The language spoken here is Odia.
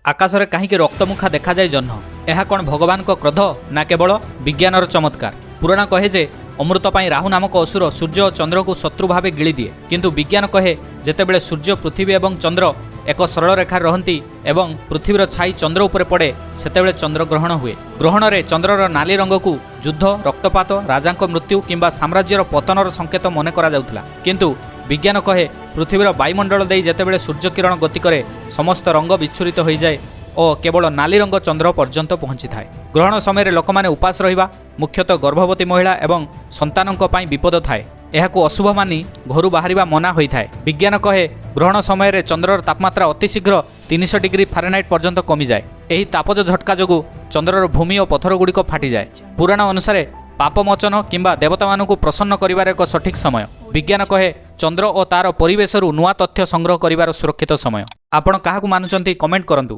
आकाशरे काहींकि रक्तमुखा देखाଯାए जह्न ଏହା କ'ଣ ଭଗବାନଙ୍କ କ୍ରୋଧ ନା କେବଳ ବିଜ୍ଞାନର ଚମତ୍କାର। ପୁରାଣ କହେ ଯେ ଅମୃତ ପାଇଁ ରାହୁ ନାମକ ଅସୁର ସୂର୍ଯ୍ୟ ଓ ଚନ୍ଦ୍ରକୁ ଶତ୍ରୁ ଭାବେ ଗିଳିଦିଏ, କିନ୍ତୁ ବିଜ୍ଞାନ କହେ ଯେତେବେଳେ ସୂର୍ଯ୍ୟ ପୃଥିବୀ ଏବଂ ଚନ୍ଦ୍ର ଏକ ସରଳ ରେଖାରେ ରହନ୍ତି ଏବଂ ପୃଥିବୀର ଛାଇ ଚନ୍ଦ୍ର ଉପରେ ପଡ଼େ ସେତେବେଳେ ଚନ୍ଦ୍ରଗ୍ରହଣ ହୁଏ। ଗ୍ରହଣରେ ଚନ୍ଦ୍ରର ନାଲି ରଙ୍ଗକୁ ଯୁଦ୍ଧ, ରକ୍ତପାତ, ରାଜାଙ୍କ ମୃତ୍ୟୁ କିମ୍ବା ସାମ୍ରାଜ୍ୟର ପତନର ସଂକେତ ମନେ କରାଯାଉଥିଲା, କିନ୍ତୁ ବିଜ୍ଞାନ କହେ ପୃଥିବୀର ବାୟୁମଣ୍ଡଳ ଦେଇ ଯେତେବେଳେ ସୂର୍ଯ୍ୟ କିରଣ ଗତି କରେ ସମସ୍ତ ରଙ୍ଗ ବିଚ୍ଛୁରିତ ହୋଇଯାଏ ଓ କେବଳ ନାଲି ରଙ୍ଗ ଚନ୍ଦ୍ର ପର୍ଯ୍ୟନ୍ତ ପହଞ୍ଚିଥାଏ। ଗ୍ରହଣ ସମୟରେ ଲୋକମାନେ ଉପାସ ରହିବା, ମୁଖ୍ୟତଃ ଗର୍ଭବତୀ ମହିଳା ଏବଂ ସନ୍ତାନଙ୍କ ପାଇଁ ବିପଦ ଥାଏ। ଏହାକୁ ଅଶୁଭ ମାନି ଘରୁ ବାହାରିବା ମନା ହୋଇଥାଏ। ବିଜ୍ଞାନ କହେ ଗ୍ରହଣ ସମୟରେ ଚନ୍ଦ୍ରର ତାପମାତ୍ରା ଅତିଶୀଘ୍ର 300 ଡିଗ୍ରୀ ଫାରେନହାଇଟ୍ ପର୍ଯ୍ୟନ୍ତ କମିଯାଏ। ଏହି ତାପଜ ଝଟକା ଯୋଗୁଁ ଚନ୍ଦ୍ରର ଭୂମି ଓ ପଥରଗୁଡ଼ିକ ଫାଟିଯାଏ। ପୁରାଣ ଅନୁସାରେ ପାପମୋଚନ କିମ୍ବା ଦେବତାମାନଙ୍କୁ ପ୍ରସନ୍ନ କରିବାର ଏକ ସଠିକ୍ ସମୟ। ବିଜ୍ଞାନ କହେ ଚନ୍ଦ୍ର ଓ ତାର ପରିବେଶରୁ ନୂଆ ତଥ୍ୟ ସଂଗ୍ରହ କରିବାର ସୁରକ୍ଷିତ ସମୟ। ଆପଣ କାହାକୁ ମାନୁଛନ୍ତି କମେଣ୍ଟ କରନ୍ତୁ।